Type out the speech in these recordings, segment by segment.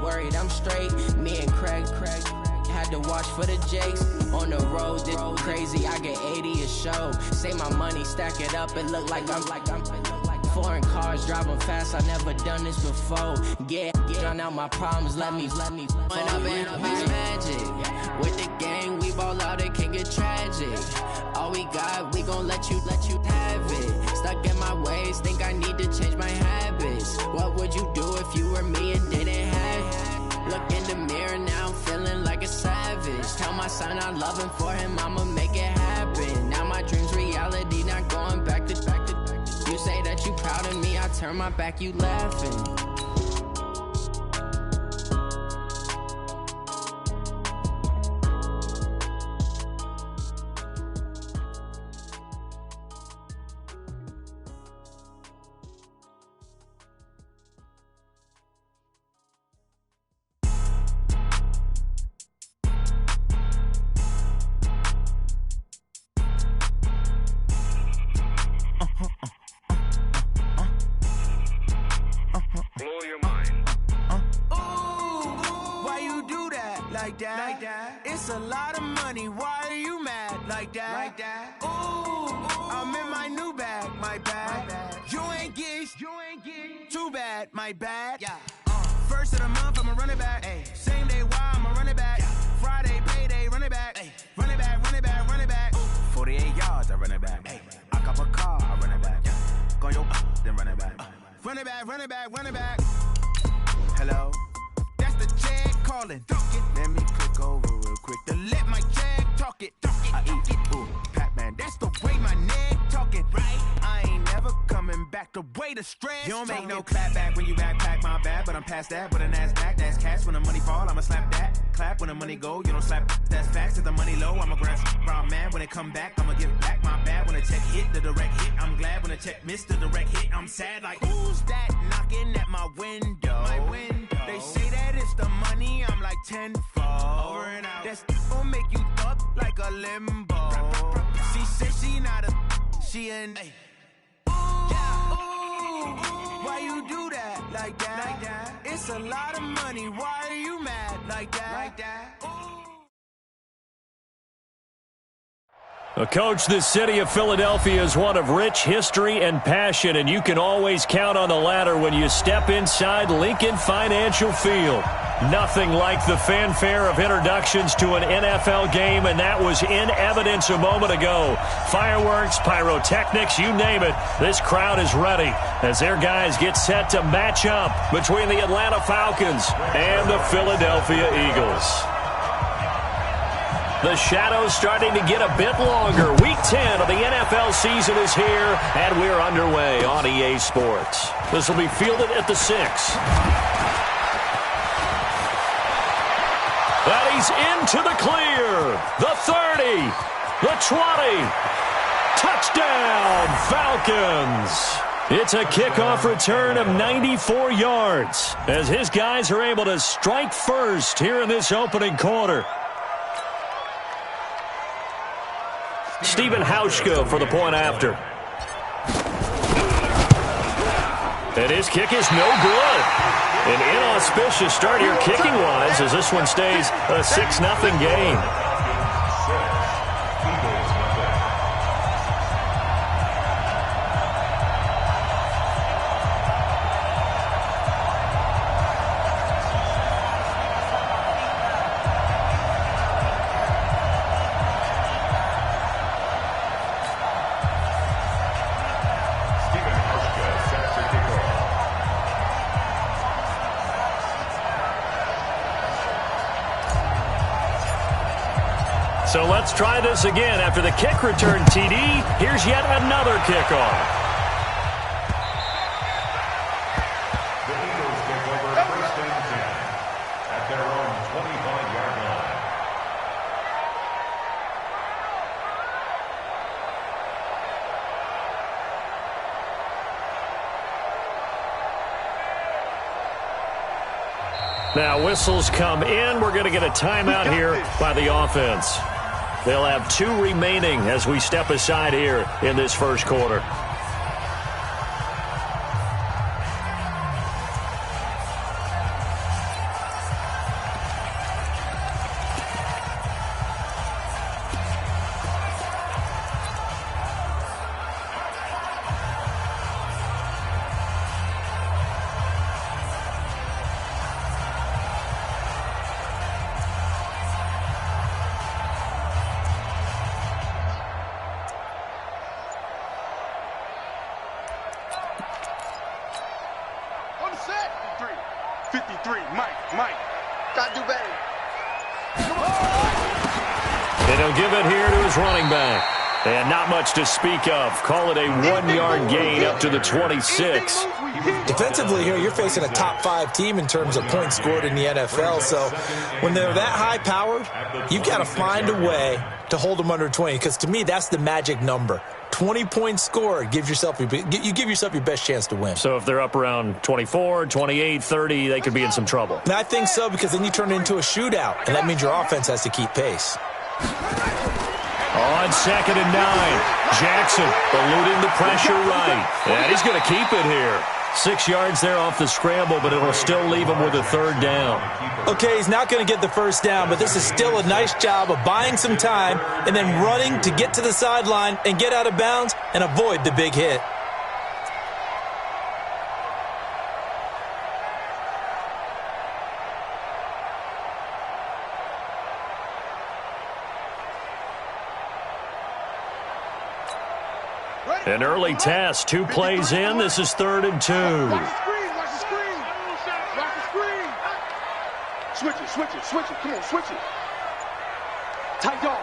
worried I'm straight. Me and Craig had to watch for the Jakes. On the road, it's crazy, I get 80 a show. Say my money, stack it up, it look like I'm foreign cars, driving fast, I never done this before. Drown out my problems, let me When I've been magic. With the gang, we ball out, it can get tragic. All we got, we gon' let you have it. Stuck in my ways, think I need to change my habits. What would you do if you were me and didn't have it? Look in the mirror, now I'm feeling like a savage. Tell my son I love him, for him I'ma make it happen. Now my dream's reality, not going back to. You say that you proud of me, I turn my back, you laughing. It's a lot of money, why are you mad like that? Ooh, I'm in my new bag, my bad. You ain't get too bad, my bad. Yeah. First of the month, I'ma run it back. Ay. Same day, why I'ma run it back. Yeah. Friday, payday, run it back. Ay. Run it back, run it back, run it back. 48 yards, I run it back. Ay. I cop a car, I run it back. Yeah. Go your then run it back. Run it back, run it back, run it back. Hello? That's the check calling. Let me click over real quick to let my check talk it. I eat it, ooh, Pac-Man. That's the way my neck talking. Right? I ain't never coming back. The way the stress. You don't make no clap back when you backpack, my bad. But I'm past that with a NASDAQ. That's cash. When the money fall, I'ma slap that. Clap when the money go. You don't slap. That's facts. If the money low, I'ma grab brown man. When it come back, I'ma give back my bad. When the check hit, the direct hit. I'm glad when the check missed the direct hit. I'm sad like who's that knocking at my window? My window. They say that it's the money. I'm like tenfold. Over and out. That's gon' make you duck like a limbo. She said she not a. She an. Ooh, why you do that like that? It's a lot of money. Why are you mad like that? Coach, the city of Philadelphia is one of rich history and passion, and you can always count on the latter when you step inside Lincoln Financial Field. Nothing like the fanfare of introductions to an NFL game, and that was in evidence a moment ago. Fireworks, pyrotechnics, you name it. This crowd is ready as their guys get set to match up between the Atlanta Falcons and the Philadelphia Eagles. The shadow's starting to get a bit longer. Week 10 of the NFL season is here, and we're underway on EA Sports. This will be fielded at the 6. And he's into the clear. The 30. The 20. Touchdown, Falcons. It's a kickoff return of 94 yards as his guys are able to strike first here in this opening quarter. Stephen Hauschka for the point after. And his kick is no good. An inauspicious start here kicking-wise as this one stays a 6-0 game. So let's try this again. After the kick return TD, here's yet another kickoff. The Eagles take over first and 10 at their own 25-yard line. Now whistles come in. We're going to get a timeout here by the offense. They'll have 2 remaining as we step aside here in this first quarter. 53. Mike. Gotta do better. And he'll give it here to his running back. And not much to speak of. Call it a 1-yard gain up to the 26. Defensively here, you're facing a top 5 team in terms of points scored in the NFL. So when they're that high-powered, you've got to find a way to hold them under 20. Because to me, that's the magic number. 20 points scored, you give yourself your best chance to win. So if they're up around 24, 28, 30, they could be in some trouble. And I think so, because then you turn it into a shootout, and that means your offense has to keep pace. On 2nd and 9, Jackson eluding the pressure right. And he's going to keep it here. 6 yards there off the scramble, but it'll still leave him with a 3rd down. Okay, he's not going to get the 1st down, but this is still a nice job of buying some time and then running to get to the sideline and get out of bounds and avoid the big hit. An early test, 2 plays in. This is 3rd and 2. Watch the screen. Switch it. Come on, switch it. Tight dog.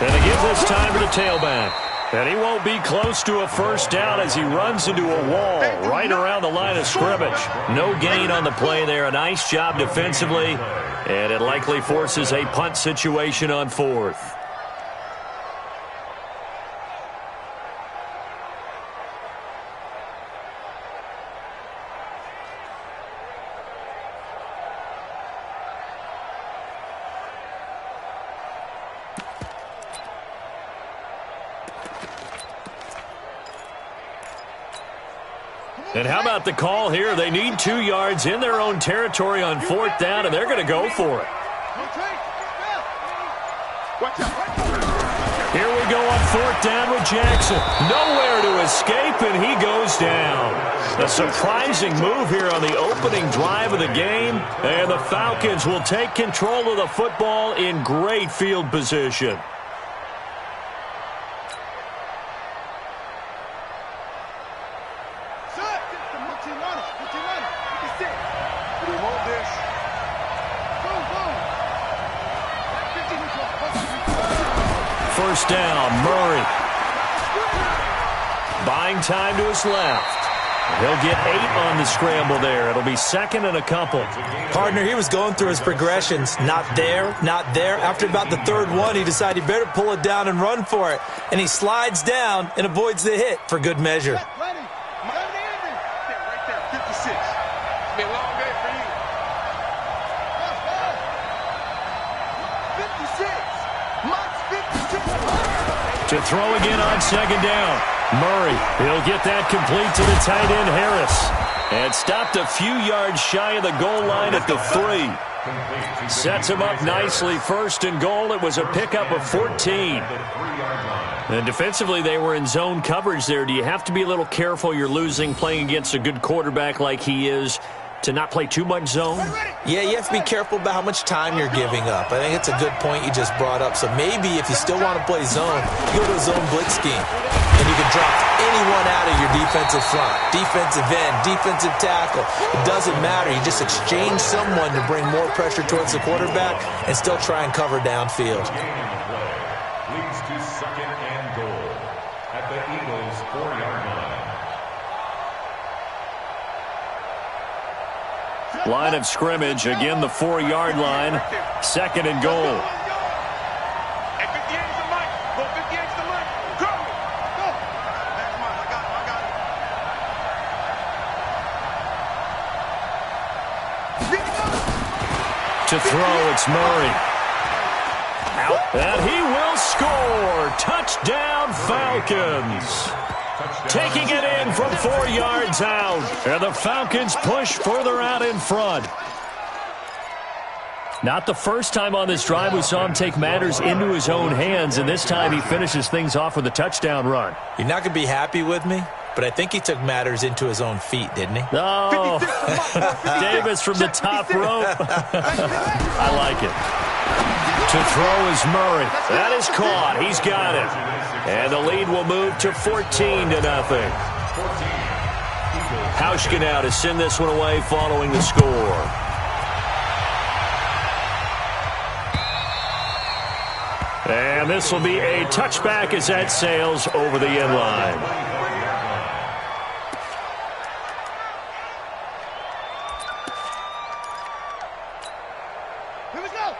And they give this time to the tailback. And he won't be close to a 1st down as he runs into a wall right around the line of scrimmage. No gain on the play there. A nice job defensively. And it likely forces a punt situation on 4th. And how about the call here? They need 2 yards in their own territory on 4th down, and they're going to go for it. Here we go on 4th down with Jackson. Nowhere to escape, and he goes down. A surprising move here on the opening drive of the game, and the Falcons will take control of the football in great field position. First down, Murray. Buying time to his left. He'll get 8 on the scramble there. It'll be 2nd and a couple. Partner, he was going through his progressions. Not there. After about the 3rd one, he decided he better pull it down and run for it. And he slides down and avoids the hit for good measure. To throw again on 2nd down. Murray, he'll get that complete to the tight end Harris. And stopped a few yards shy of the goal line at the 3. Sets him up nicely. 1st and goal. It was a pickup of 14. And defensively, they were in zone coverage there. Do you have to be a little careful? You're losing playing against a good quarterback like he is to not play too much zone? Yeah, you have to be careful about how much time you're giving up. I think it's a good point you just brought up. So maybe if you still want to play zone, you go to a zone blitz scheme. And you can drop anyone out of your defensive front, defensive end, defensive tackle. It doesn't matter. You just exchange someone to bring more pressure towards the quarterback and still try and cover downfield. Leads to 2nd and goal at the Eagles' 4-yard line. Line of scrimmage, again the 4-yard line, 2nd and goal. To throw, it's Murray. Out. And he will score. Touchdown, Falcons. Taking it in from 4 yards out. And the Falcons push further out in front. Not the first time on this drive we saw him take matters into his own hands, and this time he finishes things off with a touchdown run. You're not going to be happy with me, but I think he took matters into his own feet, didn't he? Oh, Davis from the top rope. I like it. To throw is Murray. That is caught. He's got it. And the lead will move to 14-0. Hauschka now to send this one away following the score. And this will be a touchback as that sails over the end line.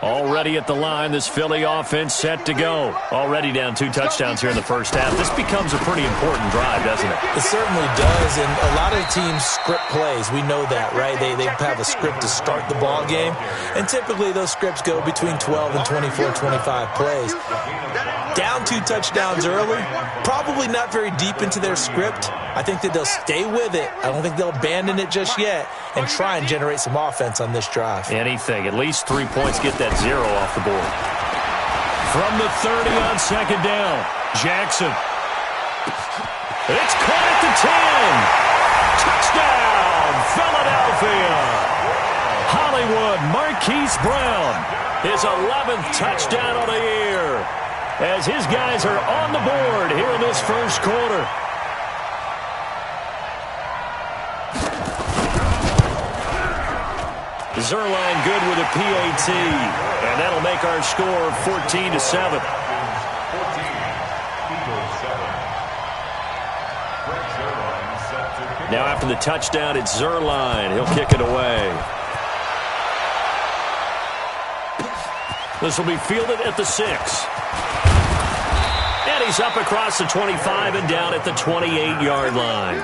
Already at the line, this Philly offense set to go. Already down 2 touchdowns here in the first half. This becomes a pretty important drive, doesn't it? It certainly does, and a lot of teams script plays. We know that, right? They have a script to start the ball game, and typically those scripts go between 12 and 24, 25 plays. Down 2 touchdowns early, probably not very deep into their script. I think that they'll stay with it. I don't think they'll abandon it just yet and try and generate some offense on this drive. Anything. At least 3 points. Get that 0 off the board. From the 30 on second down, Jackson. It's caught at the 10. Touchdown, Philadelphia. Hollywood Marquise Brown, his 11th touchdown of the year, as his guys are on the board here in this first quarter. Zerline good with a PAT, and that'll make our score 14-7. Now after the touchdown, it's Zerline. He'll kick it away. This will be fielded at the 6. And he's up across the 25 and down at the 28-yard line.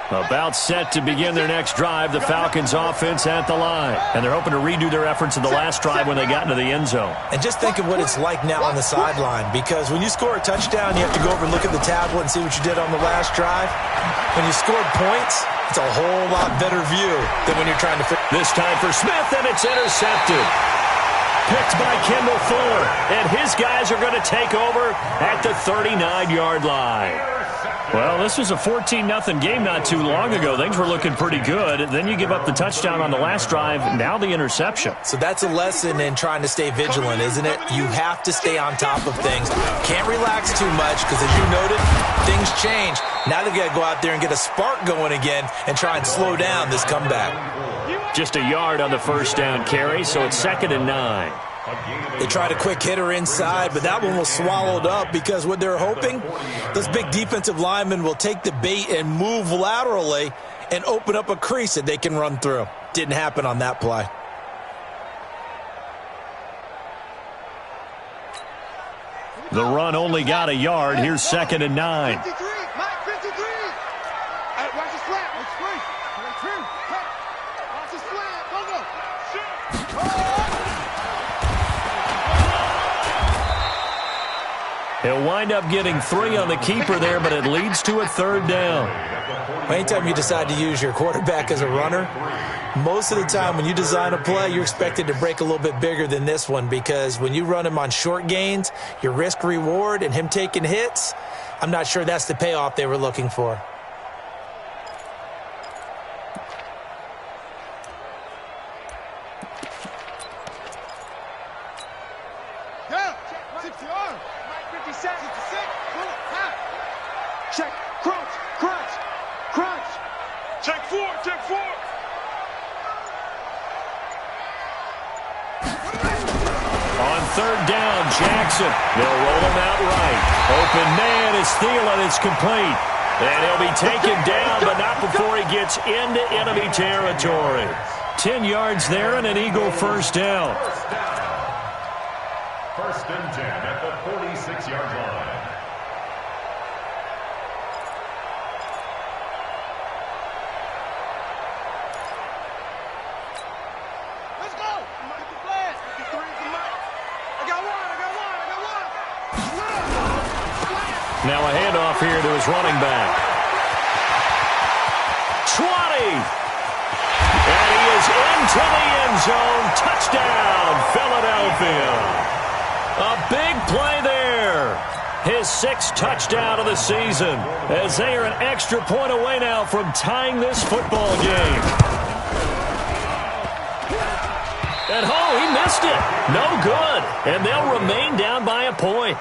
About set to begin their next drive, the Falcons offense at the line. And they're hoping to redo their efforts in the last drive when they got into the end zone. And just think of what it's like now on the sideline, because when you score a touchdown, you have to go over and look at the tablet and see what you did on the last drive. When you scored points, it's a whole lot better view than when you're trying to figure. This time for Smith, and it's intercepted. Picked by Kendall Fuller, and his guys are going to take over at the 39-yard line. Well, this was a 14-0 game not too long ago. Things were looking pretty good. Then you give up the touchdown on the last drive. Now the interception. So that's a lesson in trying to stay vigilant, isn't it? You have to stay on top of things. Can't relax too much because, as you noted, things change. Now they've got to go out there and get a spark going again and try and slow down this comeback. Just a yard on the first down carry, so it's 2nd and 9. They tried a quick hitter inside, but that one was swallowed up because what they're hoping, those big defensive linemen will take the bait and move laterally and open up a crease that they can run through. Didn't happen on that play. The run only got a yard. Here's 2nd and 9. 53, Mike, 53. Watch the slant. Watch the slant. Go. He'll wind up getting 3 on the keeper there, but it leads to a 3rd down. Anytime you decide to use your quarterback as a runner, most of the time when you design a play, you're expected to break a little bit bigger than this one, because when you run him on short gains, your risk-reward and him taking hits, I'm not sure that's the payoff they were looking for. Check, crunch, crunch, crunch. Check 4, check 4. On 3rd down, Jackson. They'll roll him out right. Open man is Thielen. It's complete. And he'll be taken down, but not before he gets into enemy territory. 10 yards there and an Eagle first down. 1st and 10 at the 46-yard line. Now a handoff here to his running back. 20. And he is into the end zone. Touchdown, Philadelphia. A big play there. His 6th touchdown of the season, as they are an extra point away now from tying this football game. And he missed it. No good. And they'll remain down by a point.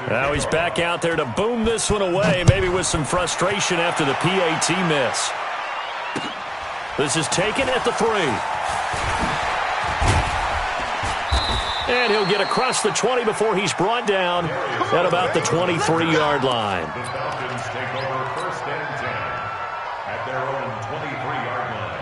Now he's back out there to boom this one away, maybe with some frustration after the PAT miss. This is taken at the 3. And he'll get across the 20 before he's brought down at about the 23-yard line. The Falcons take over 1st and 10 at their own 23-yard line.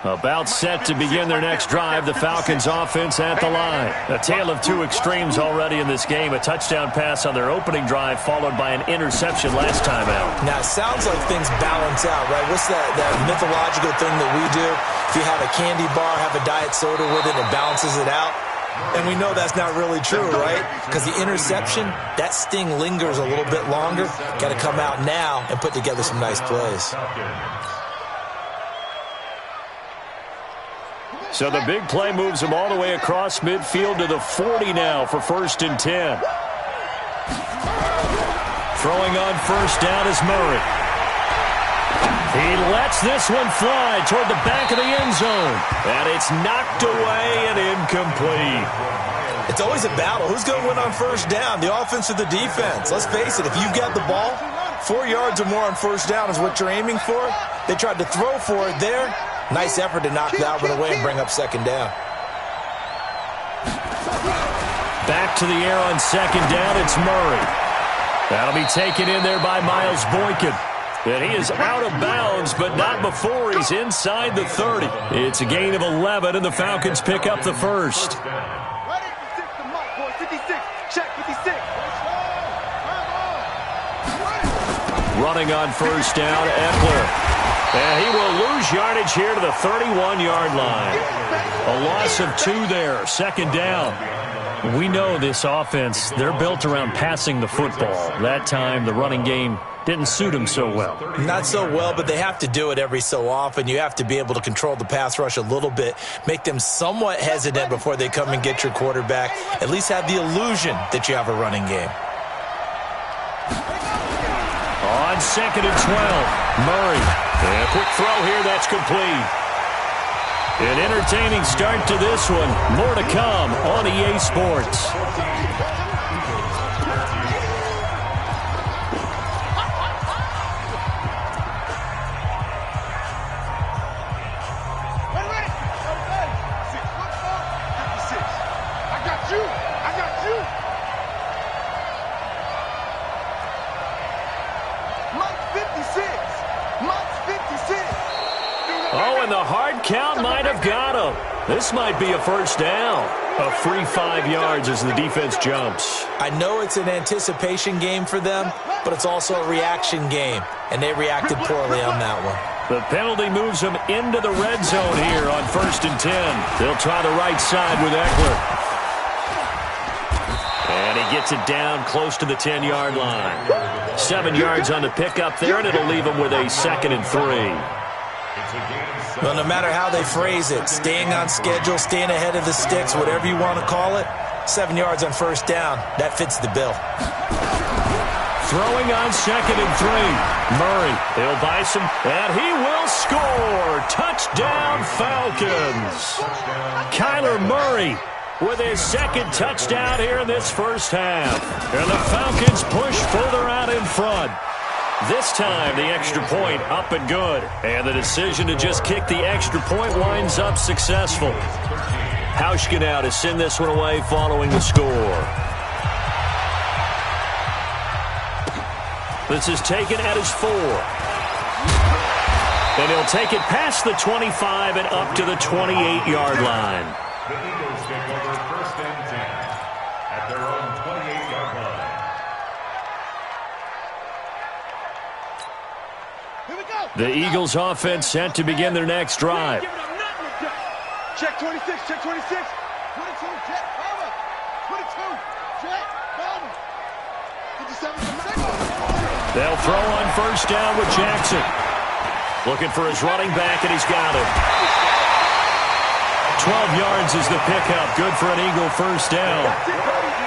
About set to begin their next drive, the Falcons offense at the line. A tale of two extremes already in this game. A touchdown pass on their opening drive followed by an interception last time out. Now, it sounds like things balance out, right? What's that mythological thing that we do? If you have a candy bar, have a diet soda with it, it balances it out. And we know that's not really true, right? Because the interception, that sting lingers a little bit longer. Got to come out now and put together some nice plays. So the big play moves him all the way across midfield to the 40 now for 1st and 10. Throwing on 1st down is Murray. He lets this one fly toward the back of the end zone. And it's knocked away and incomplete. It's always a battle. Who's going to win on 1st down, the offense or the defense? Let's face it, if you've got the ball, 4 yards or more on 1st down is what you're aiming for. They tried to throw for it there. Nice effort to knock Dalvin away and bring up 2nd down. Back to the air on 2nd down, it's Murray. That'll be taken in there by Miles Boykin. And he is out of bounds, but not before he's inside the 30. It's a gain of 11, and the Falcons pick up the 1st. Running on 1st down, Eckler. And he will lose yardage here to the 31-yard line. A loss of 2 there, 2nd down. We know this offense, they're built around passing the football. That time, the running game didn't suit them so well. Not so well, but they have to do it every so often. You have to be able to control the pass rush a little bit, make them somewhat hesitant before they come and get your quarterback. At least have the illusion that you have a running game. On 2nd and 12, Murray. And a quick throw here, that's complete. An entertaining start to this one. More to come on EA Sports. Oh, and the hard count might have got him. This might be a 1st down. A free 5 yards as the defense jumps. I know it's an anticipation game for them, but it's also a reaction game, and they reacted poorly on that one. The penalty moves them into the red zone here on 1st and 10. They'll try the right side with Eckler. And he gets it down close to the 10-yard line. 7 yards on the pickup there, and it'll leave them with a 2nd and 3. Well, no matter how they phrase it, staying on schedule, staying ahead of the sticks, whatever you want to call it, 7 yards on 1st down, that fits the bill. Throwing on 2nd and 3. Murray, he'll buy some, and he will score. Touchdown, Falcons. Kyler Murray with his 2nd touchdown here in this 1st half. And the Falcons push further out in front. This time, the extra point up and good. And the decision to just kick the extra point winds up successful. Hauschka now to send this one away following the score. This is taken at his 4. And he'll take it past the 25 and up to the 28-yard line. The Eagles take over 1st and 10 at their own 28-yard line. The Eagles offense set to begin their next drive. Check 26, check 26. 22, check, Palmer. 22, check, Palmer. 57, They'll throw on 1st down with Jackson. Looking for his running back, and he's got him. 12 yards is the pickup. Good for an Eagle first down.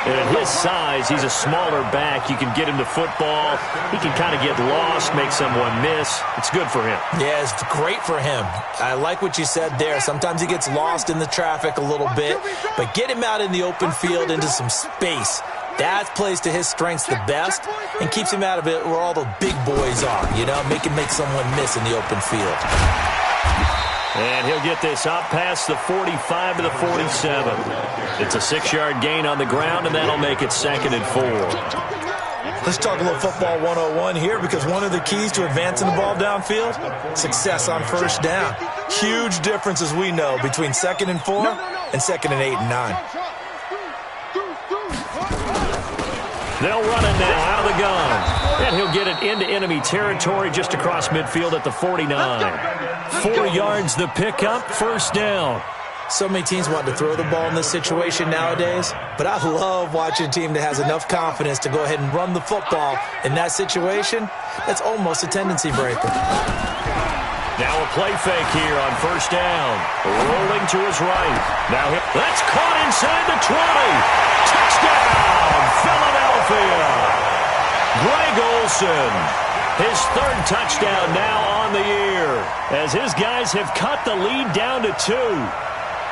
And at his size, he's a smaller back. You can get him to football. He can kind of get lost, make someone miss. It's good for him. Yeah, it's great for him. I like what you said there. Sometimes he gets lost in the traffic a little bit, but get him out in the open field into some space. That plays to his strengths the best and keeps him out of it where all the big boys are, you know, make someone miss in the open field. And he'll get this up past the 45 to the 47. It's a 6-yard gain on the ground, and that'll make it 2nd and 4. Let's talk a little football 101 here, because one of the keys to advancing the ball downfield, success on first down. Huge difference, as we know, between 2nd and 4 and 2nd and 8 and 9. They'll run it now out of the gun. And he'll get it into enemy territory just across midfield at the 49. 4 yards the pickup, first down. So many teams want to throw the ball in this situation nowadays, but I love watching a team that has enough confidence to go ahead and run the football in that situation. That's almost a tendency breaker. Now a play fake here on first down. Rolling to his right. Now that's caught inside the 20. Touchdown, Philadelphia. Greg Olsen, his 3rd touchdown now on the year, as his guys have cut the lead down to 2.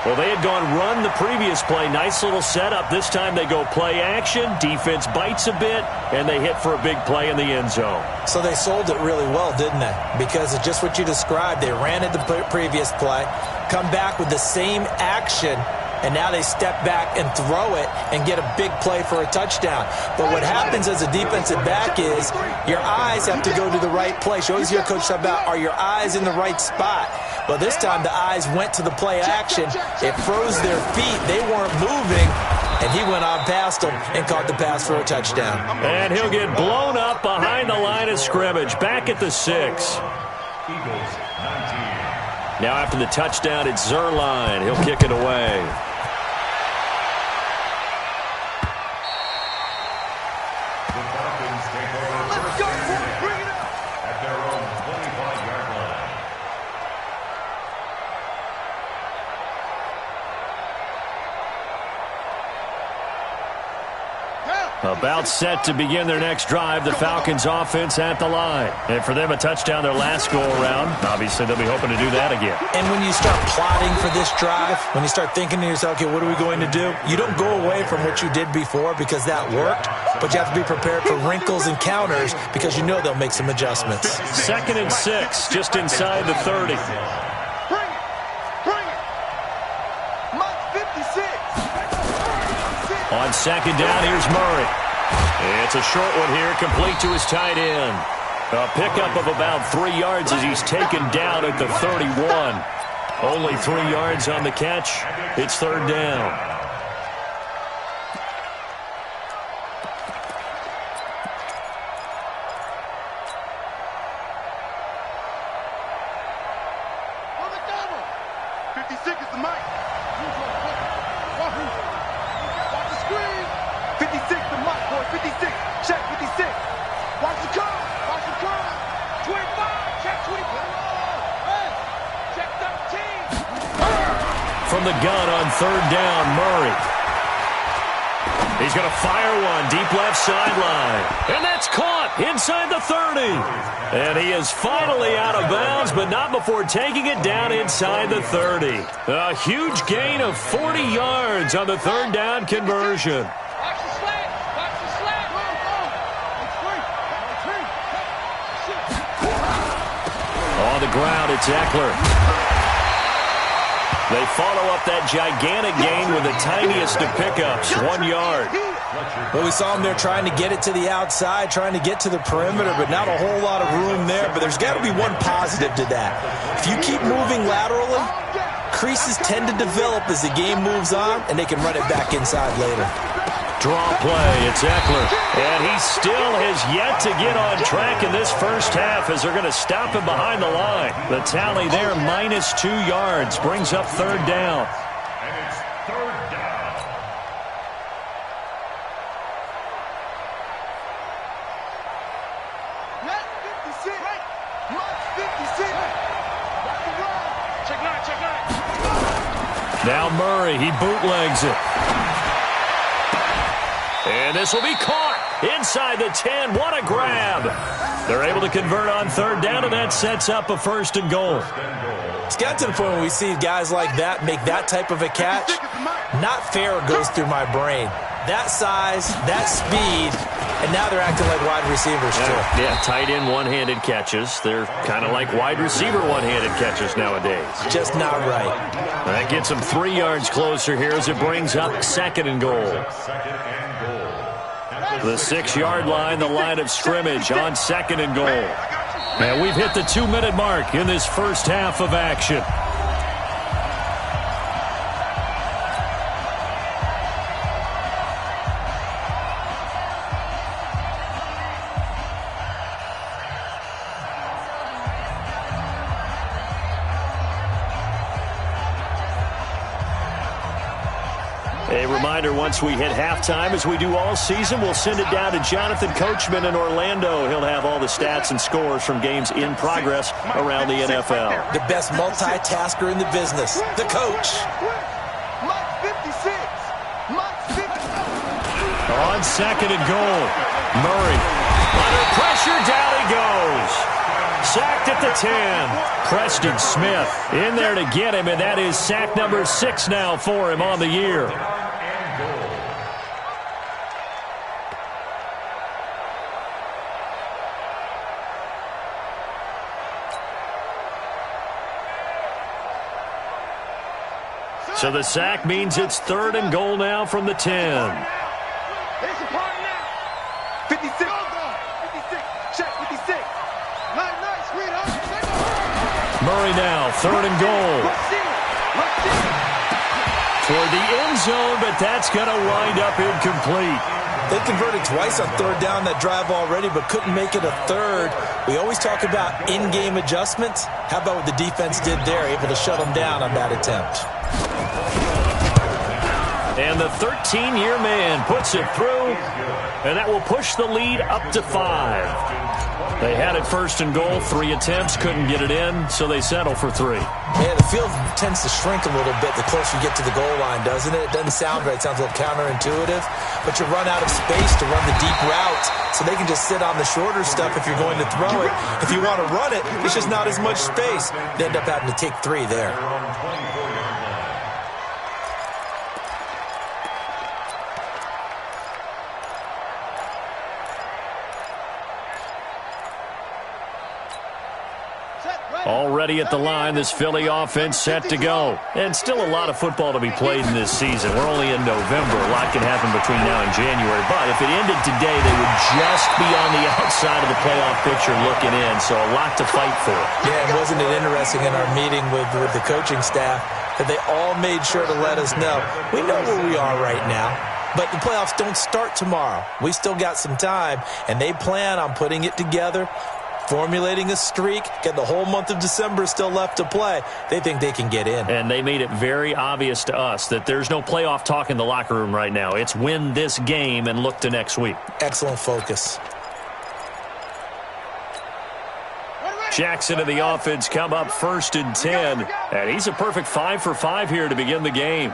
Well, they had gone run the previous play. Nice little setup. This time they go play action. Defense bites a bit, and they hit for a big play in the end zone. So they sold it really well, didn't they? Because it's just what you described. They ran it the previous play, come back with the same action, and now they step back and throw it and get a big play for a touchdown. But what happens as a defensive back is your eyes have to go to the right place. You always hear Coach talk about, are your eyes in the right spot? Well, this time the eyes went to the play action. It froze their feet. They weren't moving, and he went on past them and caught the pass for a touchdown. And he'll get blown up behind the line of scrimmage, back at the 6. Eagles 19. Now after the touchdown, it's Zerline. He'll kick it away. The Falcons take over first down at their own 25-yard line. About set to begin their next drive, the Falcons offense at the line. And for them, a touchdown their last go-around. Obviously, they'll be hoping to do that again. And when you start plotting for this drive, when you start thinking to yourself, okay, what are we going to do? You don't go away from what you did before because that worked, but you have to be prepared for wrinkles and counters because you know they'll make some adjustments. 2nd and 6, just inside the 30. Bring it. Mike 56. On 2nd down, here's Murray. It's a short one here, complete to his tight end. A pickup of about 3 yards as he's taken down at the 31. Only 3 yards on the catch. It's 3rd down. From the gun on 3rd down, Murray. He's going to fire one deep left sideline. And that's caught inside the 30. And he is finally out of bounds, but not before taking it down inside the 30. A huge gain of 40 yards on the 3rd down conversion. On the ground, it's Eckler. They follow up that gigantic gain with the tiniest of pickups, 1 yard. Well, we saw him there trying to get it to the outside, trying to get to the perimeter, but not a whole lot of room there. But there's got to be one positive to that. If you keep moving laterally, creases tend to develop as the game moves on, and they can run it back inside later. Draw play, it's Eckler. And he still has yet to get on track in this first half as they're going to stop him behind the line. The tally there, minus 2 yards, brings up 3rd down. And it's 3rd down. Left 56. Mark 56. Check line. Now Murray, he bootlegs it. And this will be caught inside the 10. What a grab. They're able to convert on third down, and that sets up a 1st and goal. It's got to the point when we see guys like that make that type of a catch. Not fair goes through my brain. That size, that speed, and now they're acting like wide receivers too. Yeah, tight end one-handed catches. They're kind of like wide receiver one-handed catches nowadays. Just not right. That gets them 3 yards closer here as it brings up 2nd and goal. The 6-yard line, the line of scrimmage on 2nd and goal. And we've hit the 2-minute mark in this first half of action. A reminder, once we hit halftime, as we do all season, we'll send it down to Jonathan Coachman in Orlando. He'll have all the stats and scores from games in progress around the NFL. The best multitasker in the business, the coach. On 2nd and goal, Murray under pressure, down he goes. Sacked at the 10. Preston Smith in there to get him, and that is sack number 6 now for him on the year. So the sack means it's 3rd and goal now from the 10. There's your party now. 56. 56. Check 56. Nice, sweetheart. Murray now, 3rd and goal. Toward the end zone, but that's going to wind up incomplete. They converted twice on 3rd down that drive already, but couldn't make it a 3rd. We always talk about in-game adjustments. How about what the defense did there, able to shut them down on that attempt? And the 13-year man puts it through, and that will push the lead up to 5. They had it 1st and goal, 3 attempts, couldn't get it in, so they settle for 3. Yeah, the field tends to shrink a little bit the closer you get to the goal line, doesn't it? It doesn't sound right. It sounds a little counterintuitive, but you run out of space to run the deep routes, so they can just sit on the shorter stuff if you're going to throw it. If you want to run it, it's just not as much space. They end up having to take 3 there. Already at the line, this Philly offense set to go. And still a lot of football to be played in this season. We're only in November. A lot can happen between now and January. But if it ended today, they would just be on the outside of the playoff picture looking in. So a lot to fight for. Yeah, and wasn't it interesting in our meeting with the coaching staff that they all made sure to let us know, we know where we are right now. But the playoffs don't start tomorrow. We still got some time, and they plan on putting it together, formulating a streak, get the whole month of December still left to play. They think they can get in. And they made it very obvious to us that there's no playoff talk in the locker room right now. It's win this game and look to next week. Excellent focus. Jackson and the offense come up 1st and 10. And he's a perfect 5 for 5 here to begin the game.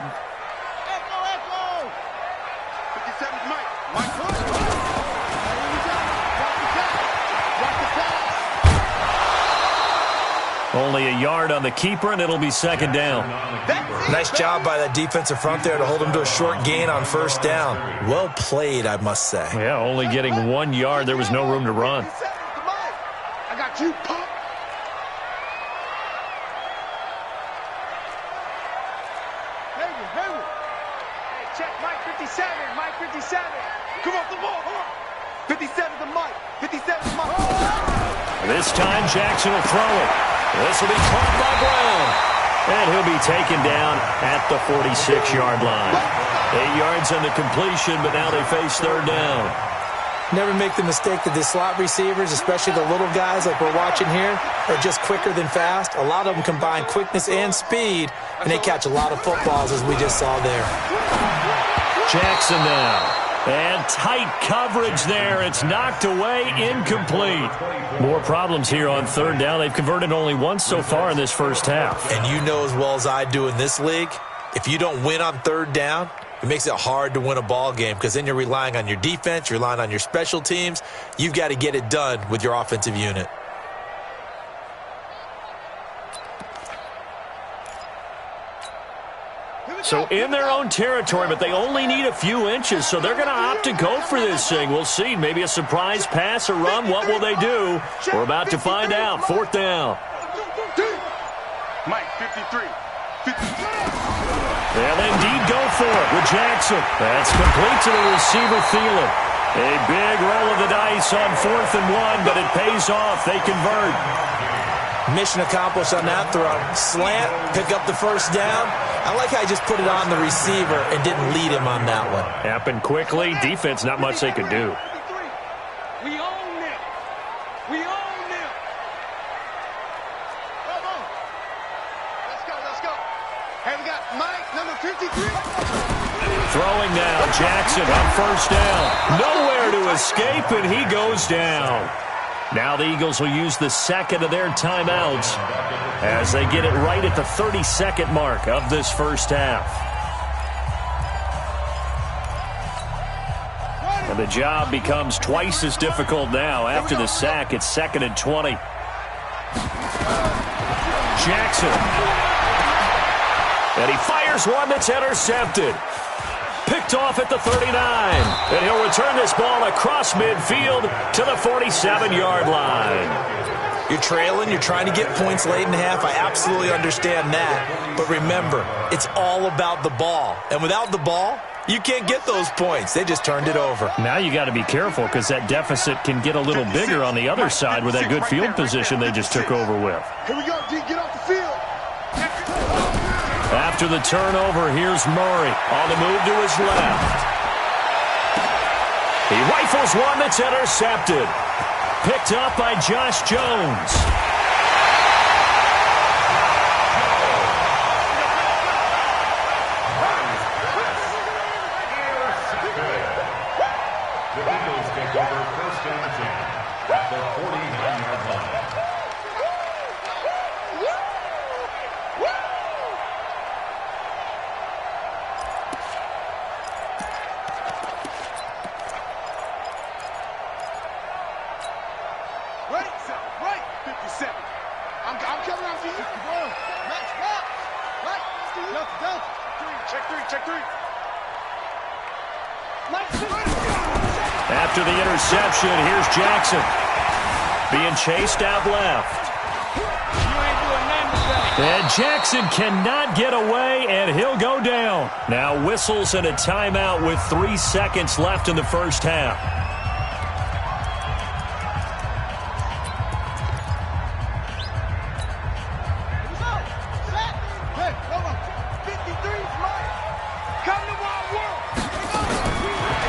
Only a yard on the keeper, and it'll be 2nd down. Nice job by that defensive front there to hold him to a short gain on 1st down. Well played, I must say. Yeah, only getting 1 yard. There was no room to run. I got you, punk. Hey, check Mike 57, Mike 57. Come off the ball, come on. 57 to Mike, 57 to Mike. This time Jackson will throw it. This will be caught by Brown. And he'll be taken down at the 46-yard line. 8 yards on the completion, but now they face 3rd down. Never make the mistake that the slot receivers, especially the little guys like we're watching here, are just quicker than fast. A lot of them combine quickness and speed, and they catch a lot of footballs, as we just saw there. Jackson now. And tight coverage there. It's knocked away, incomplete. More problems here on 3rd down. They've converted only once so far in this first half. And you know as well as I do in this league, If you don't win on third down, it makes it hard to win a ball game because then you're relying on your defense, you're relying on your special teams. You've got to get it done with your offensive unit. So in their own territory, but they only need a few inches, so they're going to opt to go for this thing. We'll see. Maybe a surprise pass or run. What will they do? We're about to find out. 4th down. Mike, 53. They'll indeed go for it with Jackson. That's complete to the receiver, Thielen. A big roll of the dice on 4th and 1, but it pays off. They convert. Mission accomplished on that throw. Slant, pick up the first down. I like how he just put it on the receiver and didn't lead him on that one. Happened quickly. Defense, not much they could do. We own them. We own them. Come on. Let's go, let's go. Hey, we got Mike, number 53. Throwing now, Jackson on 1st down. Nowhere to escape, and he goes down. Now the Eagles will use the second of their timeouts as they get it right at the 30-second mark of this first half. And the job becomes twice as difficult now. After the sack, it's 2nd and 20. Jackson. And he fires one that's intercepted. Picked off at the 39. And he'll return this ball across midfield to the 47-yard line. You're trailing. You're trying to get points late in half. I absolutely understand that. But remember, it's all about the ball. And without the ball, you can't get those points. They just turned it over. Now you got to be careful because that deficit can get a little bigger on the other side with that good field position they just took over with. Here we go, D. Get off the field. After the turnover, here's Murray on the move to his left. He rifles one that's intercepted. Picked up by Josh Jones. The Eagles take over 1st and 10 at the 49-yard line. Right, 57. I'm coming after you. Max, walk. Right, Check three. After the interception, here's Jackson. Being chased out left. And Jackson cannot get away, and he'll go down. Now whistles and a timeout with 3 seconds left in the first half.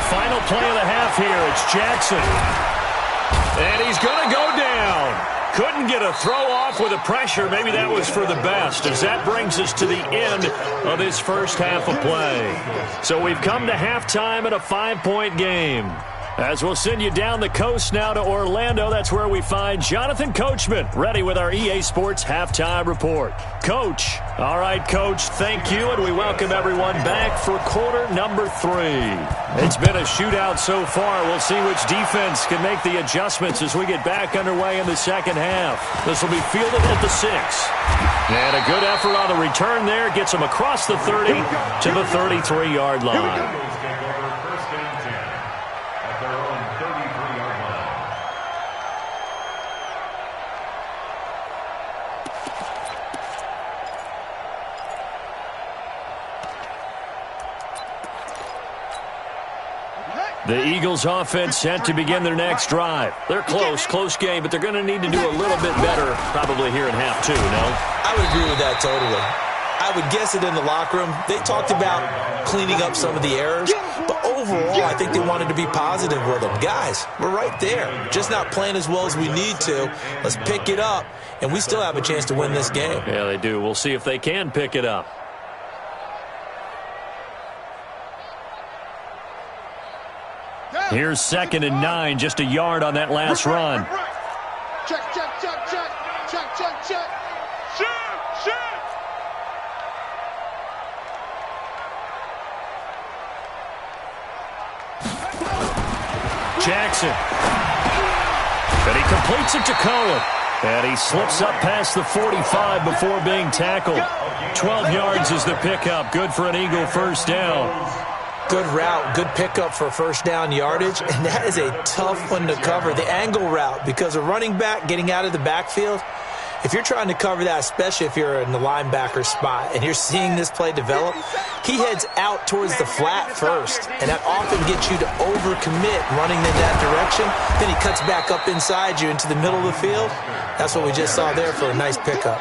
Final play of the half here. It's Jackson. And he's going to go down. Couldn't get a throw off with the pressure. Maybe that was for the best, as that brings us to the end of this first half of play. So we've come to halftime in a 5-point game. As we'll send you down the coast now to Orlando, that's where we find Jonathan Coachman, ready with our EA Sports Halftime Report. Coach. All right, Coach, thank you, and we welcome everyone back for quarter number 3. It's been a shootout so far. We'll see which defense can make the adjustments as we get back underway in the second half. This will be fielded at the 6. And a good effort on the return there gets them across the 30 to the 33-yard line. The Eagles offense set to begin their next drive. They're close game, but they're going to need to do a little bit better probably here in half 2, no? I would agree with that totally. I would guess it in the locker room. They talked about cleaning up some of the errors, but overall I think they wanted to be positive with them. Guys, we're right there. Just not playing as well as we need to. Let's pick it up, and we still have a chance to win this game. Yeah, they do. We'll see if they can pick it up. Here's 2nd and 9, just a yard on that last run. Check. Shoot. Jackson. And he completes it to Cohen. And he slips up past the 45 before being tackled. 12 yards is the pickup. Good for an Eagle first down. Good route, good pickup for first down yardage, and that is a tough one to cover. The angle route, because a running back getting out of the backfield, if you're trying to cover that, especially if you're in the linebacker spot and you're seeing this play develop, he heads out towards the flat first, and that often gets you to overcommit running in that direction. Then he cuts back up inside you into the middle of the field. That's what we just saw there for a nice pickup.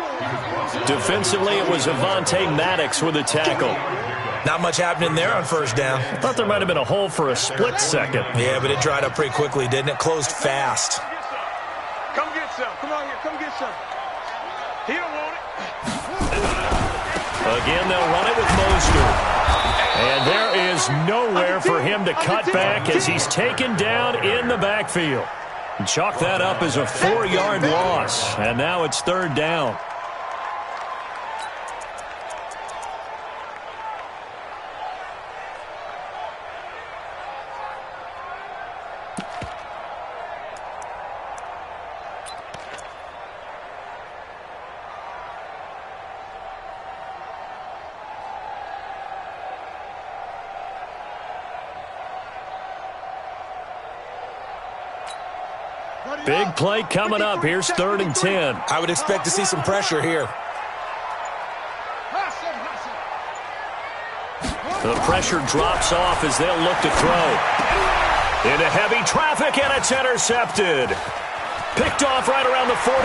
Defensively, it was Avonte Maddox with a tackle. Not much happening there on first down. I thought there might have been a hole for a split second. Yeah, but it dried up pretty quickly, didn't it? Closed fast. Come get some. Come on here. Come get some. He don't want it. Again, they'll run it with Mostert. And there is nowhere for him to cut back as he's taken down in the backfield. Chalk that up as a 4-yard loss. And now it's third down. Big play coming up. Here's 3rd and 10. I would expect to see some pressure here. The pressure drops off as they'll look to throw. Into heavy traffic, and it's intercepted. Picked off right around the 43.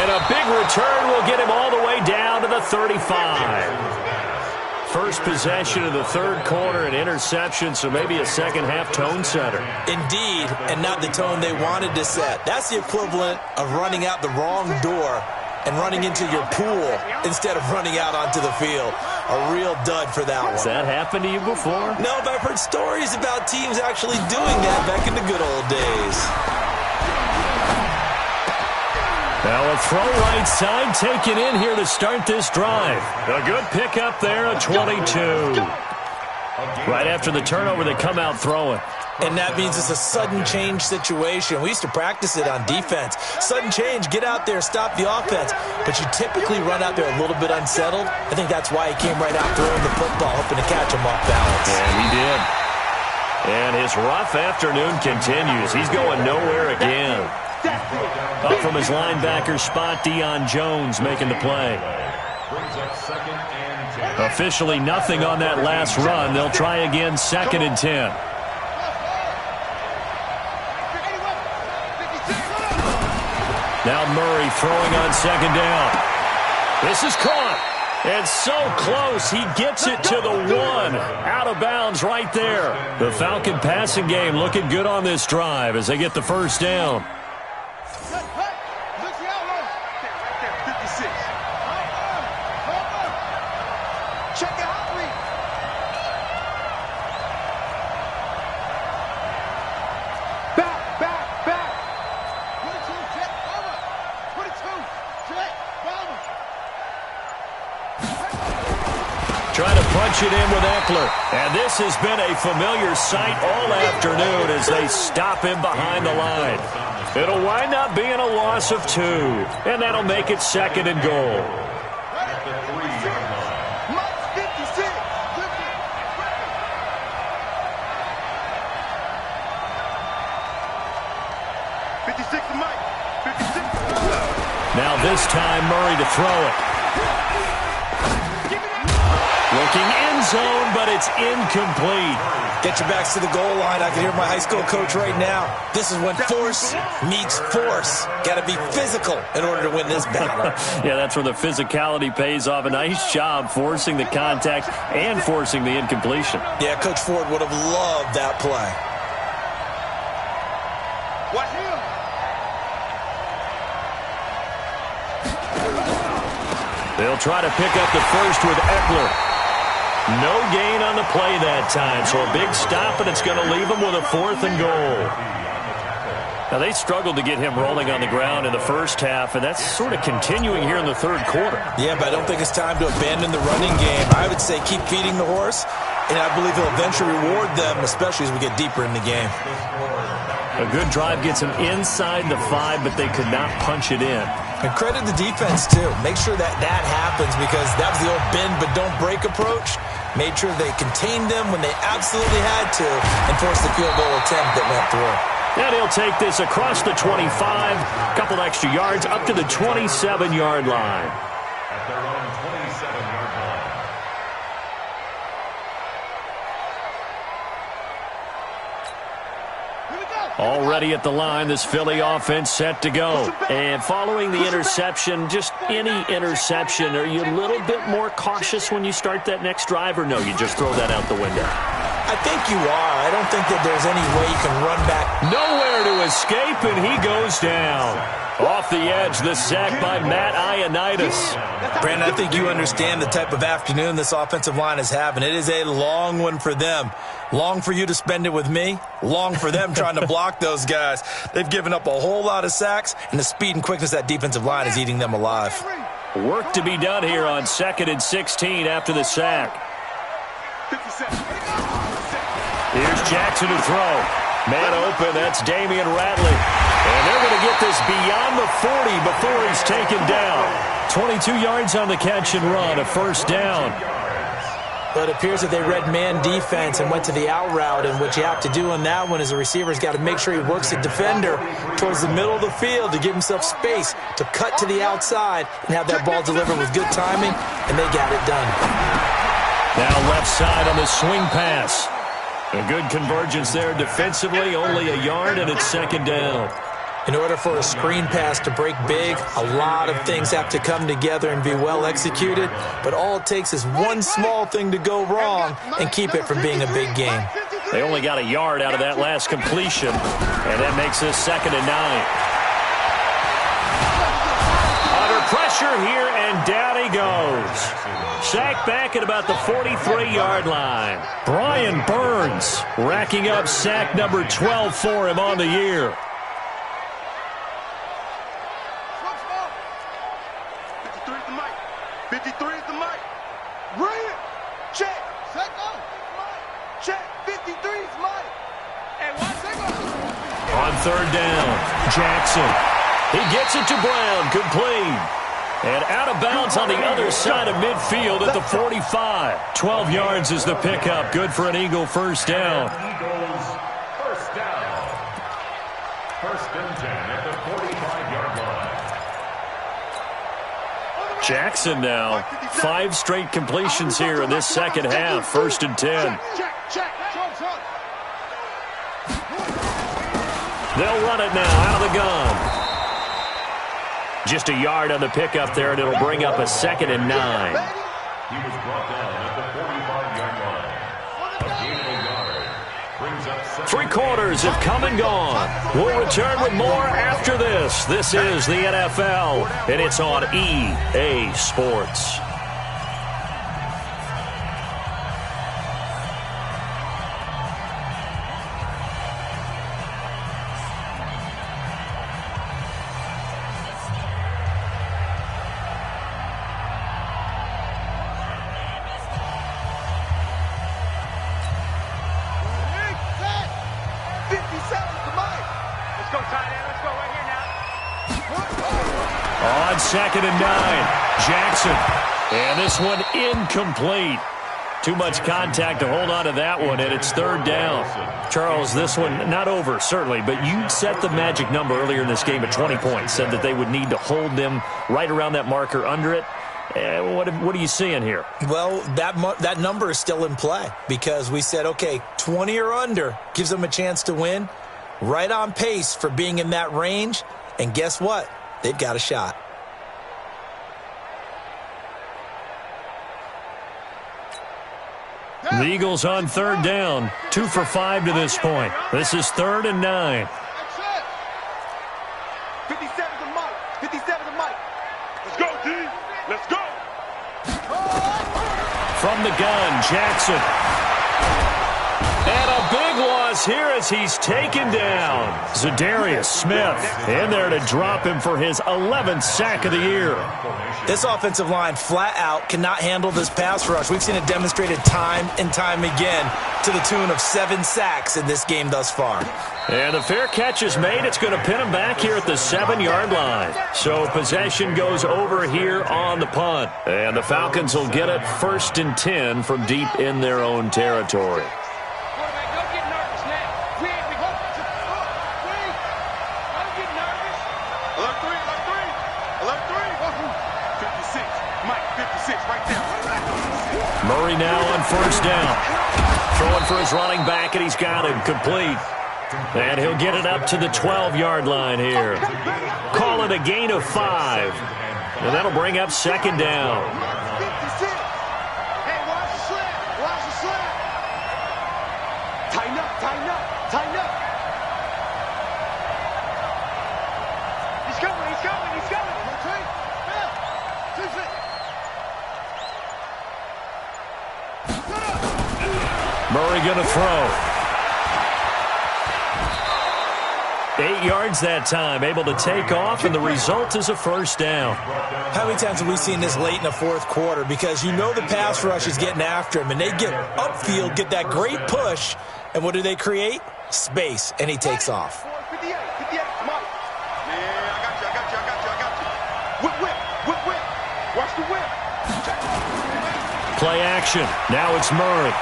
And a big return will get him all the way down to the 35. First possession of the third quarter, an interception, so maybe a second-half tone setter. Indeed, and not the tone they wanted to set. That's the equivalent of running out the wrong door and running into your pool instead of running out onto the field. A real dud for that one. Has that happened to you before? No, but I've heard stories about teams actually doing that back in the good old days. Now a throw right side taken in here to start this drive. A good pickup there, a 22. Right after the turnover, they come out throwing. And that means it's a sudden change situation. We used to practice it on defense. Sudden change, get out there, stop the offense. But you typically run out there a little bit unsettled. I think that's why he came right out throwing the football, hoping to catch him off balance. And he did. And his rough afternoon continues. He's going nowhere again. Up from his linebacker spot, Deion Jones making the play. Officially nothing on that last run. They'll try again, 2nd and 10. Now Murray throwing on 2nd down. This is caught. And so close, he gets it to the 1. Out of bounds right there. The Falcon passing game looking good on this drive as they get the first down. Trying to punch it in with Eckler. And this has been a familiar sight all afternoon as they stop him behind the line. It'll wind up being a loss of 2. And that'll make it 2nd and goal. Now this time Murray to throw it. Looking end zone, but it's incomplete. Get your backs to the goal line. I can hear my high school coach right now. This is when force meets force. Got to be physical in order to win this battle. Yeah, that's where the physicality pays off. A nice job forcing the contact and forcing the incompletion. Yeah, Coach Ford would have loved that play. They'll try to pick up the first with Eckler. No gain on the play that time, so a big stop, and it's going to leave them with a 4th and goal. Now, they struggled to get him rolling on the ground in the first half, and that's sort of continuing here in the third quarter. Yeah, but I don't think it's time to abandon the running game. I would say keep feeding the horse and I believe he'll eventually reward them, especially as we get deeper in the game. A good drive gets them inside the 5, but they could not punch it in. And credit the defense, too. Make sure that happens, because that was the old bend but don't break approach. Made sure they contained them when they absolutely had to and forced the field goal attempt that went through. And he'll take this across the 25, a couple extra yards, up to the 27-yard line. At their own 27-yard line. Already at the line, this Philly offense set to go. And following the interception, just any interception, are you a little bit more cautious when you start that next drive, or no, you just throw that out the window? I think you are. I don't think that there's any way you can run back. Nowhere to escape, and he goes down. Off the edge, the sack by Matt Ioannidis. Brandon, I think you understand the type of afternoon this offensive line is having. It is a long one for them. Long for you to spend it with me. Long for them trying to block those guys. They've given up a whole lot of sacks, and the speed and quickness of that defensive line is eating them alive. Work to be done here on 2nd and 16 after the sack. Here's Jackson to throw. Man open, that's Damian Ratley. And they're going to get this beyond the 40 before he's taken down. 22 yards on the catch and run, a first down. But it appears that they read man defense and went to the out route, and what you have to do on that one is the receiver's got to make sure he works the defender towards the middle of the field to give himself space to cut to the outside and have that ball delivered with good timing, and they got it done. Now left side on the swing pass. A good convergence there defensively, only a yard, and it's 2nd down. In order for a screen pass to break big, a lot of things have to come together and be well executed, but all it takes is one small thing to go wrong and keep it from being a big game. They only got a yard out of that last completion, and that makes this 2nd and 9. Under pressure here, and down he goes. Sacked back at about the 43-yard line. Brian Burns racking up sack number 12 for him on the year. 53 is the mic. 53 is the mic. Bring it. Check. Second. Check. 53 is mic. And 1 second. On 3rd down, Jackson. He gets it to Brown, complete. And out of bounds on the other side of midfield at the 45. 12 yards is the pickup. Good for an Eagle first down. Eagles first down. 1st and 10 at the 45-yard line. Jackson now. 5 straight completions here in this second half. 1st and 10. Check. They'll run it now out of the gun. Just a yard on the pickup there, and it'll bring up a 2nd and 9. He was brought down at the 45-yard line. A gain of a yard. Brings up 3 quarters have come and gone. We'll return with more after this. This is the NFL, and it's on EA Sports. On 2nd and 9, Jackson. And this one incomplete. Too much contact to hold on to that one, and it's 3rd down. Charles, this one not over, certainly, but you set the magic number earlier in this game at 20 points, said that they would need to hold them right around that marker under it. What are you seeing here? Well, that number is still in play because we said, okay, 20 or under gives them a chance to win. Right on pace for being in that range, and guess what? They've got a shot. The Eagles on 3rd down. 2 for 5 to this point. This is 3rd and 9. 57 to Mike. 57 to Mike. Let's go, D. Let's go. From the gun, Jackson. And a big loss is here as he's taken down. Zadarius Smith in there to drop him for his 11th sack of the year. This offensive line flat out cannot handle this pass rush. We've seen it demonstrated time and time again to the tune of 7 sacks in this game thus far. And the fair catch is made. It's going to pin him back here at the 7-yard line. So possession goes over here on the punt. And the Falcons will get it 1st and 10 from deep in their own territory. Murray now on 1st down. Throwing for his running back, and he's got him complete. And he'll get it up to the 12-yard line here. Call it a gain of 5. And that'll bring up 2nd down. Hey, watch the slip. Watch the slip. Tighten up, tighten up, tighten up. He's coming, he's coming, he's coming. Murray going to throw. 8 yards that time, able to take off, and the result is a 1st down. How many times have we seen this late in the 4th quarter? Because you know the pass rush is getting after him, and they get upfield, get that great push, and what do they create? Space, and he takes off. 58, come on. Yeah, I got you. Whip, whip, whip, whip. Watch the whip. Play action. Now it's Murray.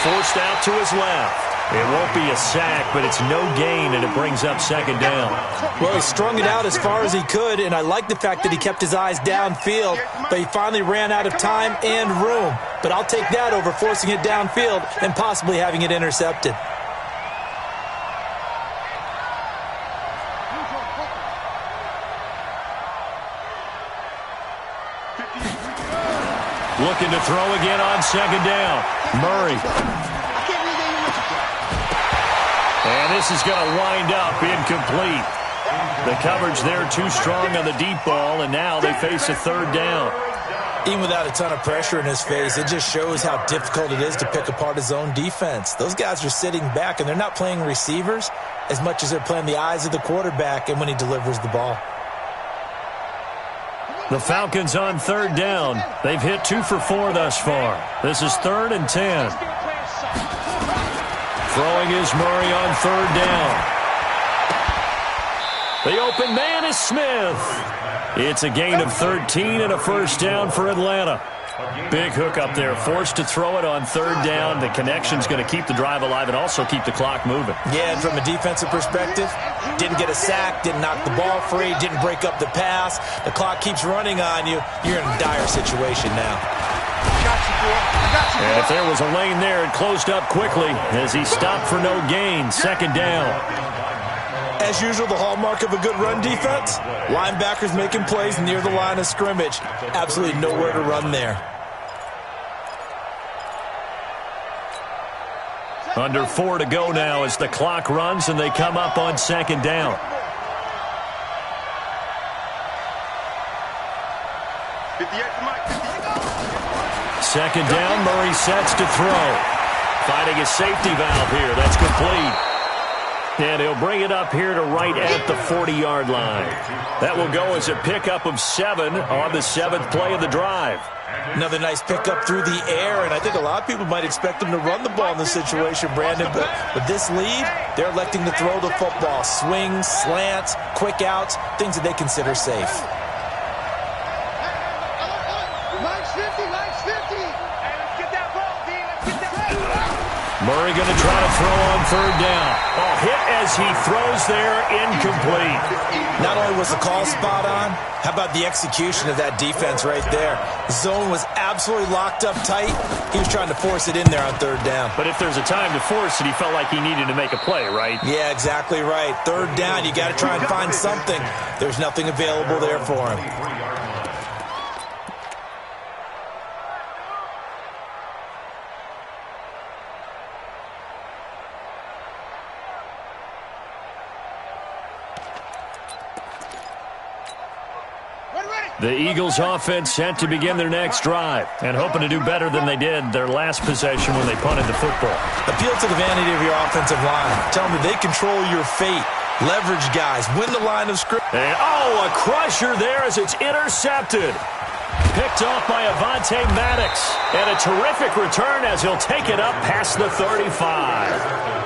Forced out to his left. It won't be a sack, but it's no gain, and it brings up 2nd down. Well, he strung it out as far as he could, and I like the fact that he kept his eyes downfield, but he finally ran out of time and room. But I'll take that over forcing it downfield and possibly having it intercepted. Looking to throw again on 2nd down. Murray. And this is going to wind up incomplete. The coverage there too strong on the deep ball, and now they face a 3rd down. Even without a ton of pressure in his face, it just shows how difficult it is to pick apart his own defense. Those guys are sitting back, and they're not playing receivers as much as they're playing the eyes of the quarterback and when he delivers the ball. The Falcons on 3rd down. They've hit 2 for 4 thus far. This is 3rd and 10. Throwing is Murray on 3rd down. The open man is Smith. It's a gain of 13 and a 1st down for Atlanta. Big hook up there. Forced to throw it on 3rd down. The connection's going to keep the drive alive and also keep the clock moving. Yeah, and from a defensive perspective, didn't get a sack, didn't knock the ball free, didn't break up the pass. The clock keeps running on you. You're in a dire situation now. And if there was a lane there, it closed up quickly as he stopped for no gain. 2nd down. As usual, the hallmark of a good run defense, linebackers making plays near the line of scrimmage. Absolutely nowhere to run there. Under 4 to go now as the clock runs and they come up on 2nd down. Second down, Murray sets to throw. Finding a safety valve here. That's complete. And he'll bring it up here to right at the 40-yard line. That will go as a pickup of 7 on the 7th play of the drive. Another nice pickup through the air, and I think a lot of people might expect him to run the ball in this situation, Brandon. But with this lead, they're electing to throw the football. Swings, slants, quick outs, things that they consider safe. Murray going to try to throw on 3rd down. Oh, hit as he throws there, incomplete. Not only was the call spot on, how about the execution of that defense right there? Zone was absolutely locked up tight. He was trying to force it in there on 3rd down. But if there's a time to force it, he felt like he needed to make a play, right? Yeah, exactly right. 3rd down, you got to try and find something. There's nothing available there for him. Ready, ready. The Eagles offense set to begin their next drive and hoping to do better than they did their last possession when they punted the football. Appeal to the vanity of your offensive line. Tell them they control your fate. Leverage guys. Win the line of scrimmage. And, a crusher there as it's intercepted. Picked off by Avonte Maddox. And a terrific return as he'll take it up past the 35.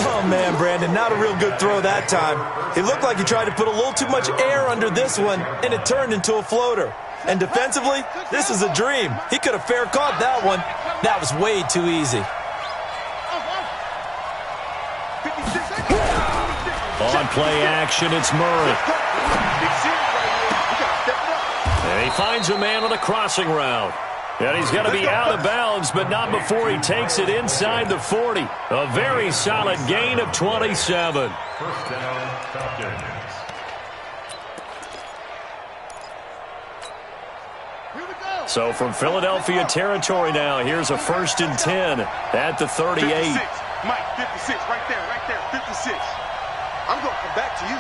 Oh, man, Brandon, not a real good throw that time. It looked like he tried to put a little too much air under this one, and it turned into a floater. And defensively, this is a dream. He could have fair caught that one. That was way too easy. On play action, it's Murray. And he finds a man on a crossing route. And he's going to be out of bounds, but not before he takes it inside the 40. A very solid gain of 27. First down, Falcons. So from Philadelphia territory now, here's a 1st and 10 at the 38. 56. Mike, 56, right there, 56. I'm going to come back to you.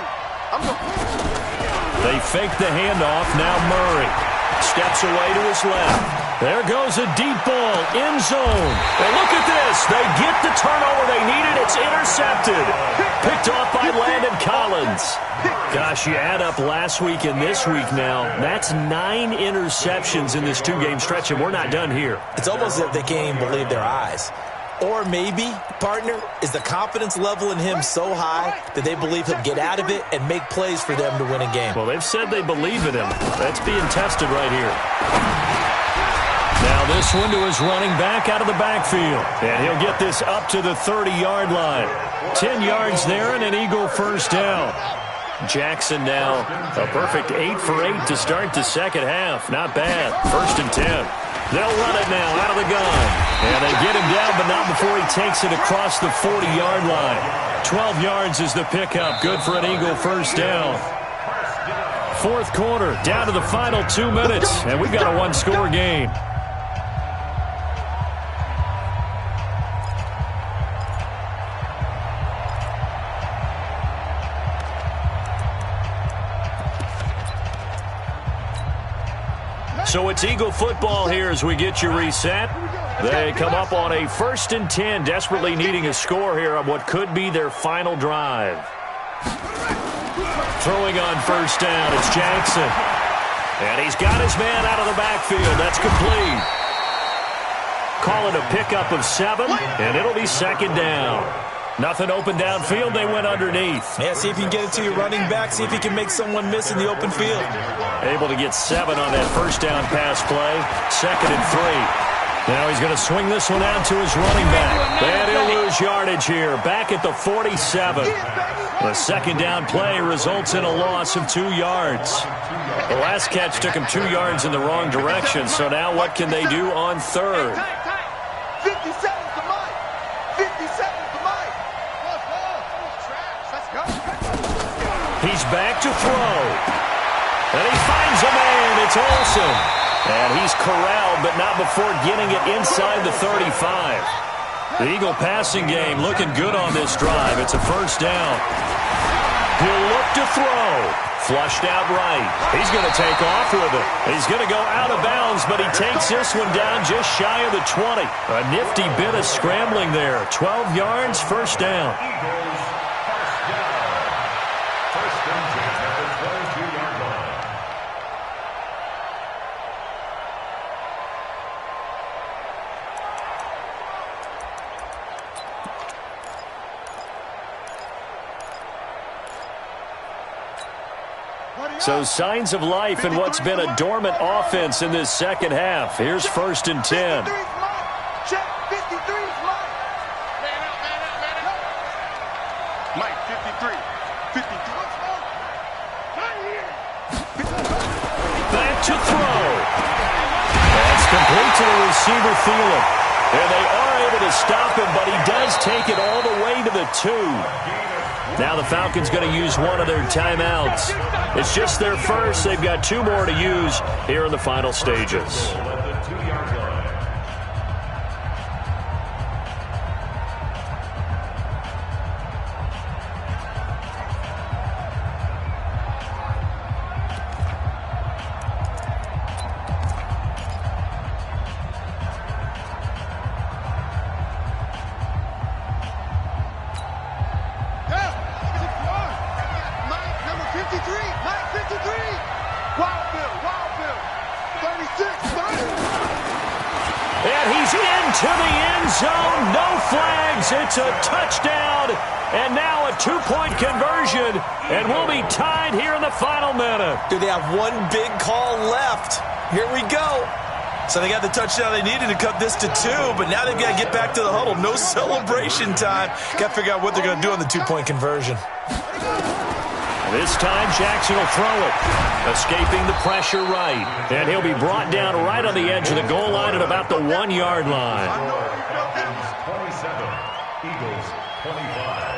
They fake the handoff. Now Murray steps away to his left. There goes a deep ball, end zone. And look at this. They get the turnover they needed. It's intercepted. Picked off by Landon Collins. Gosh, you add up last week and this week now. That's 9 interceptions in this 2-game stretch, and we're not done here. It's almost as if they can't even believe their eyes. Or maybe, partner, is the confidence level in him so high that they believe he'll get out of it and make plays for them to win a game. Well, they've said they believe in him. That's being tested right here. Now this one to his running back out of the backfield. And he'll get this up to the 30-yard line. 10 yards there and an Eagle first down. Jackson now a perfect 8 for 8 to start the second half. Not bad. 1st and 10. They'll run it now out of the gun. And they get him down, but not before he takes it across the 40-yard line. 12 yards is the pickup. Good for an Eagle first down. 4th quarter, down to the final 2 minutes. And we've got a 1-score game. So it's Eagle football here as we get you reset. They come up on a 1st and 10, desperately needing a score here on what could be their final drive. Throwing on 1st down, it's Jackson. And he's got his man out of the backfield. That's complete. Call it a pickup of 7, and it'll be 2nd down. Nothing open downfield. They went underneath. Yeah, see if you can get it to your running back. See if you can make someone miss in the open field. Able to get 7 on that 1st down pass play. 2nd and 3. Now he's going to swing this one out to his running back. And he'll lose yardage here. Back at the 47. The 2nd down play results in a loss of 2 yards. The last catch took him 2 yards in the wrong direction. So now what can they do on 3rd? 57 to Mike. 57 to Mike. Let's go. He's back to throw. And he finds a man. It's Olsen. And he's corralled, but not before getting it inside the 35. The Eagle passing game looking good on this drive. It's a 1st down. He'll look to throw. Flushed out right. He's going to take off with it. He's going to go out of bounds, but he takes this one down just shy of the 20. A nifty bit of scrambling there. 12 yards, 1st down. First and 10 at the 22-yard line. So signs of life in what's been a dormant offense in this second half. Here's 1st and 10. Check, 53's Mike. Mike, 53. 53. Back to throw. That's complete to the receiver, Thielen. And they are able to stop him, but he does take it all the way to the 2. Now the Falcons going to use one of their timeouts. It's just their first. They've got 2 more to use here in the final stages. At the 2-yard line. And he's into the end zone. No flags. It's a touchdown. And now a two-point conversion. And we'll be tied here in the final minute. Do they have one big call left? Here we go. So they got the touchdown they needed to cut this to 2, but now they've got to get back to the huddle. No celebration time. Got to figure out what they're going to do on the two-point conversion. This time Jackson will throw it. Escaping the pressure right. And he'll be brought down right on the edge of the goal line at about the 1-yard line. 27, Eagles 25.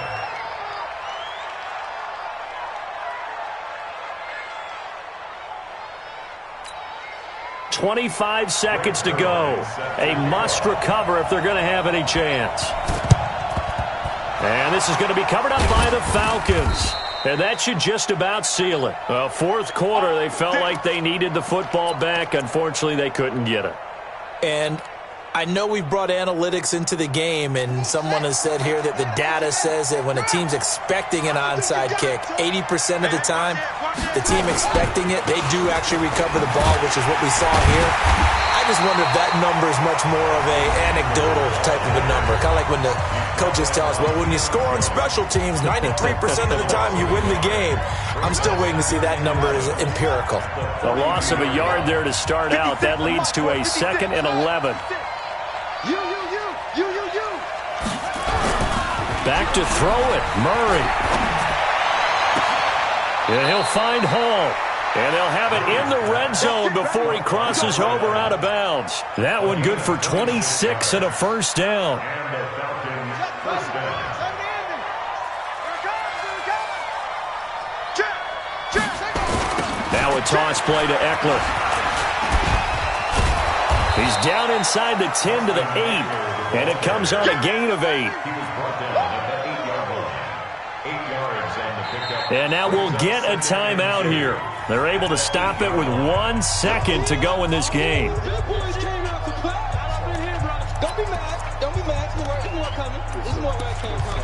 25 seconds to go. A must recover if they're going to have any chance. And this is going to be covered up by the Falcons. And that should just about seal it. Fourth quarter, they felt like they needed the football back. Unfortunately, they couldn't get it. And I know we brought analytics into the game, and someone has said here that the data says that when a team's expecting an onside kick, 80% of the time, the team expecting it, they do actually recover the ball, which is what we saw here. I just wonder if that number is much more of an anecdotal type of a number. Kind of like when the coaches tell us, well, when you score on special teams, 93% of the time you win the game. I'm still waiting to see that number is empirical. The loss of a yard there to start out. That leads to a 2nd and 11. Back to throw it. Murray. And he'll find Hall. And they'll have it in the red zone before he crosses over out of bounds. That one good for 26 and a first down. And the Falcons first down. Now a toss play to Eckler. He's down inside the 10 to the 8. And it comes on a gain of 8. He was brought down at the 8-yard line. 8 yards on the pickup. And now we'll get a timeout here. They're able to stop it with 1 second to go in this game. Don't be mad. Don't be mad. There's more coming. There's more where it came from.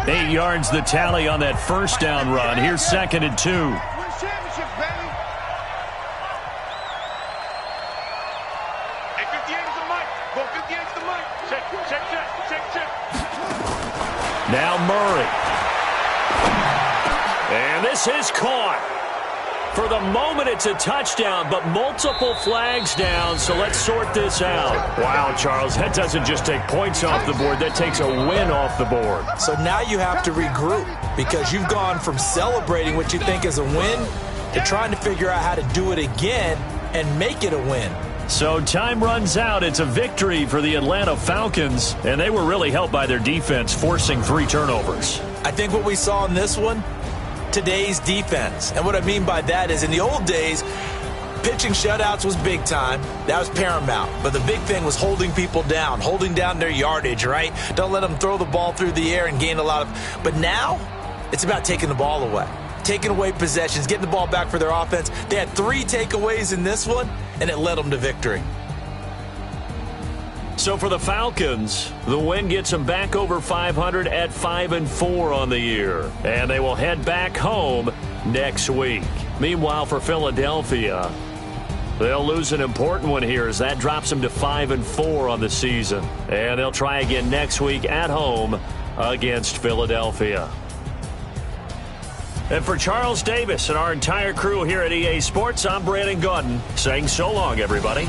Eight yards the tally on that first down run. Here's 2nd and 2. Now Murray. And this is caught. For the moment, it's a touchdown, but multiple flags down, so let's sort this out. Wow, Charles, that doesn't just take points off the board. That takes a win off the board. So now you have to regroup because you've gone from celebrating what you think is a win to trying to figure out how to do it again and make it a win. So time runs out. It's a victory for the Atlanta Falcons, and they were really helped by their defense, forcing 3 turnovers. I think what we saw in this one, today's defense. And what I mean by that is in the old days, pitching shutouts was big time. That was paramount. But the big thing was holding people down, holding down their yardage, right? Don't let them throw the ball through the air and gain a lot of... But now, it's about taking the ball away. Taking away possessions, getting the ball back for their offense. They had 3 takeaways in this one, and it led them to victory. So for the Falcons, the win gets them back over 500 at 5-4 on the year. And they will head back home next week. Meanwhile, for Philadelphia, they'll lose an important one here as that drops them to 5-4 on the season. And they'll try again next week at home against Philadelphia. And for Charles Davis and our entire crew here at EA Sports, I'm Brandon Gaudin saying so long, everybody.